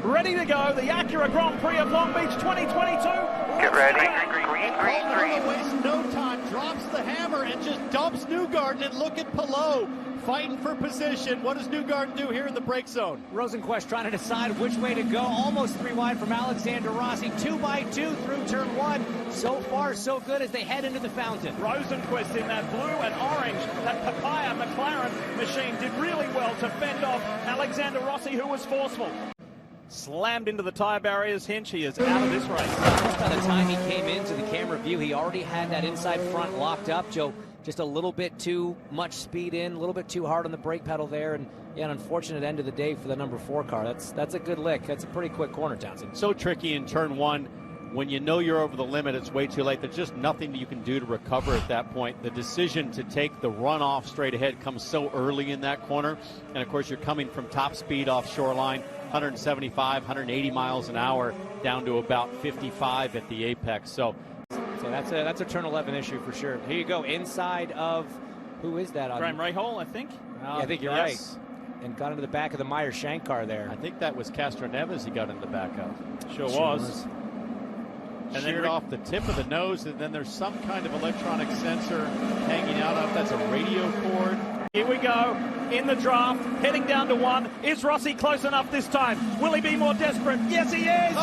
ready to go. The Acura Grand Prix of Long Beach 2022. Get ready. Green. Wastes no time, drops the hammer and just dumps Newgarden. And look at Palou fighting for position. What does Newgarden do here in the brake zone? Rosenquist trying to decide which way to go. Almost 3 wide from Alexander Rossi. 2 by 2 through turn 1. So far, so good as they head into the fountain. Rosenquist in that blue and orange, that papaya McLaren machine did really well to fend off Alexander Rossi, who was forceful. Slammed into the tire barriers. Hinch, he is out of this race. By the time he came into the camera view, he already had that inside front locked up. Joe, just a little bit too much speed in, a little bit too hard on the brake pedal there, and yeah, an unfortunate end of the day for the number 4 car. That's a good lick. That's a pretty quick corner, Townsend. So tricky in turn 1. When you know you're over the limit, it's way too late. There's just nothing you can do to recover at that point. The decision to take the runoff straight ahead comes so early in that corner. And, of course, you're coming from top speed off shoreline, 175, 180 miles an hour, down to about 55 at the apex. So that's a turn 11 issue for sure. Here you go, inside of, who is that? Graham Rahal, I think. Yeah, I think you're right. And got into the back of the Meyer Shank car there. I think that was Castro Neves he got in the back of. Sure was. And sheared off the tip of the nose, and then there's some kind of electronic sensor hanging out of. That's a radio cord. Here we go, in the draft, heading down to 1. Is Rossi close enough this time? Will he be more desperate? Yes, he is!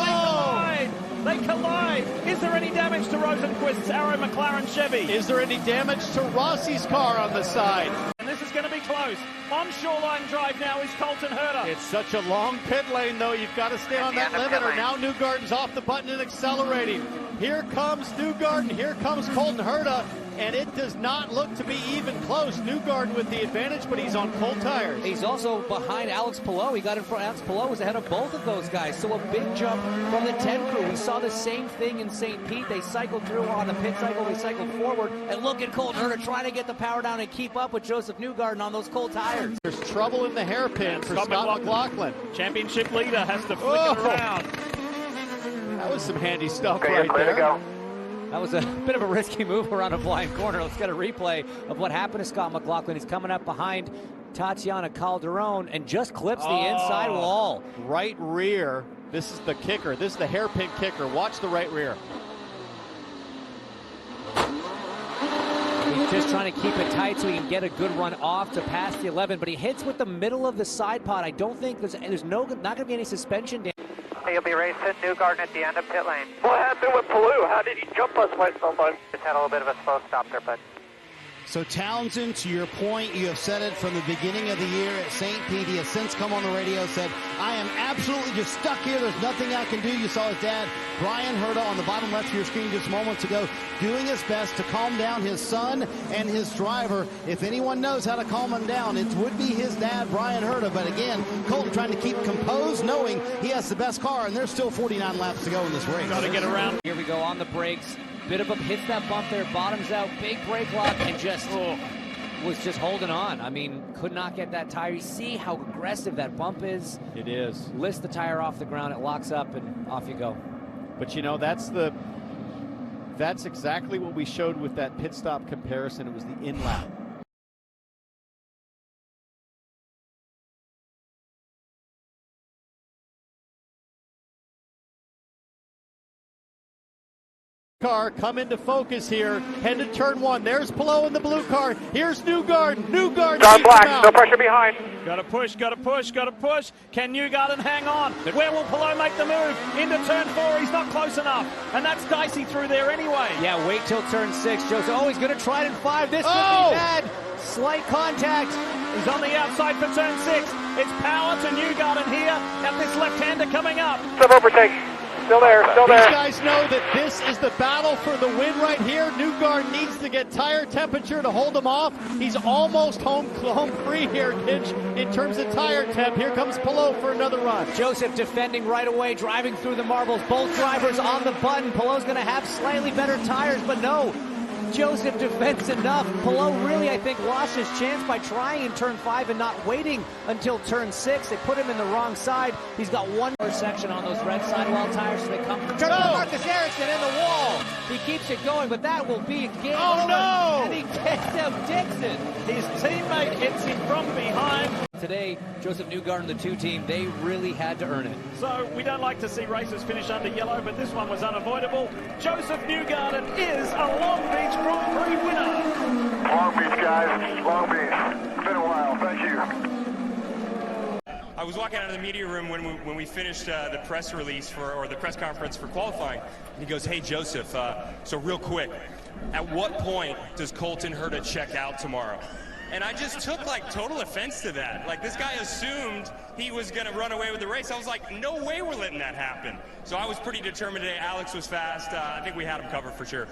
They collide! Is there any damage to Rosenquist's Arrow McLaren Chevy? Is there any damage to Rossi's car on the side? And this is going to be close. On shoreline drive now is Colton Herta. It's such a long pit lane, though. You've got to stay on that limit, or now Newgarden's off the button and accelerating. Here comes Newgarden. Here comes Colton Herta. And it does not look to be even close. Newgarden with the advantage, but he's on cold tires. He's also behind Alex Palou. He got in front. Alex Palou was ahead of both of those guys. So a big jump from the 10 crew. We saw the same thing in St. Pete. They cycled through on the pit cycle. They cycled forward. And look at Colton Herta trying to get the power down and keep up with Joseph Newgarden on those cold tires. There's trouble in the hairpin for Scott McLaughlin. Championship leader has to flick it around. That was some handy stuff right there. That was a bit of a risky move around a blind corner. Let's get a replay of what happened to Scott McLaughlin. He's coming up behind Tatiana Calderon and just clips the inside wall. Right rear. This is the kicker. This is the hairpin kicker. Watch the right rear. He's just trying to keep it tight so he can get a good run off to pass the 11, but he hits with the middle of the side pod. I don't think there's not going to be any suspension damage. He'll be racing Newgarden at the end of pit lane. What happened with Palou? How did he jump us by so much? Just had a little bit of a slow stop there, but. So Townsend, to your point, you have said it from the beginning of the year at St. Pete. He has since come on the radio, said, I am absolutely just stuck here. There's nothing I can do. You saw his dad, Brian Herta, on the bottom left of your screen just moments ago, doing his best to calm down his son and his driver. If anyone knows how to calm him down, it would be his dad, Brian Herta. But again, Colton trying to keep composed, knowing he has the best car, and there's still 49 laps to go in this race. Got to get around. Here we go on the brakes. Bit of a hits that bump there, bottoms out, big brake lock, and just was just holding on. I mean, could not get that tire. You see how aggressive that bump is. It is. Lifts the tire off the ground, it locks up, and off you go. But you know, that's exactly what we showed with that pit stop comparison. It was the in lap. Car come into focus here, head to turn 1. There's Palou in the blue car. Here's Newgarden. John Black, no pressure behind. Got to push, got to push, got to push. Can Newgarden hang on? Where will Palou make the move? Into turn 4, he's not close enough. And that's dicey through there anyway. Yeah, wait till turn 6, Joseph. Oh, he's going to try it in 5. This could be bad. Slight contact. He's on the outside for turn 6. It's power to Newgarden here at this left-hander coming up. Some overtake. Still there, still there. These guys know that this is the battle for the win right here. Newgarden needs to get tire temperature to hold him off. He's almost home free here, Kitch, in terms of tire temp. Here comes Palou for another run. Joseph defending right away, driving through the marbles. Both drivers on the button. Palou's going to have slightly better tires, but no. Joseph defends enough. Palou really, I think, lost his chance by trying in turn 5 and not waiting until turn 6. They put him in the wrong side. He's got one more section on those red sidewall tires, so they come from Marcus Ericsson in the wall. He keeps it going, but that will be a game over. No! And he gets out Dixon. His teammate hits him from behind. today, Joseph Newgarden and the 2 team, they really had to earn it. So we don't like to see races finish under yellow, but this one was unavoidable. Joseph Newgarden is a Long Beach Grand Prix winner. Long Beach, guys. Long Beach. It's been a while. Thank you. I was walking out of the media room when we finished the press release or the press conference for qualifying. And he goes, "Hey, Joseph, so real quick, at what point does Colton Herta check out tomorrow?" And I just took like total offense to that. Like, this guy assumed he was going to run away with the race. I was like, no way we're letting that happen. So I was pretty determined today. Alex was fast. I think we had him covered for sure.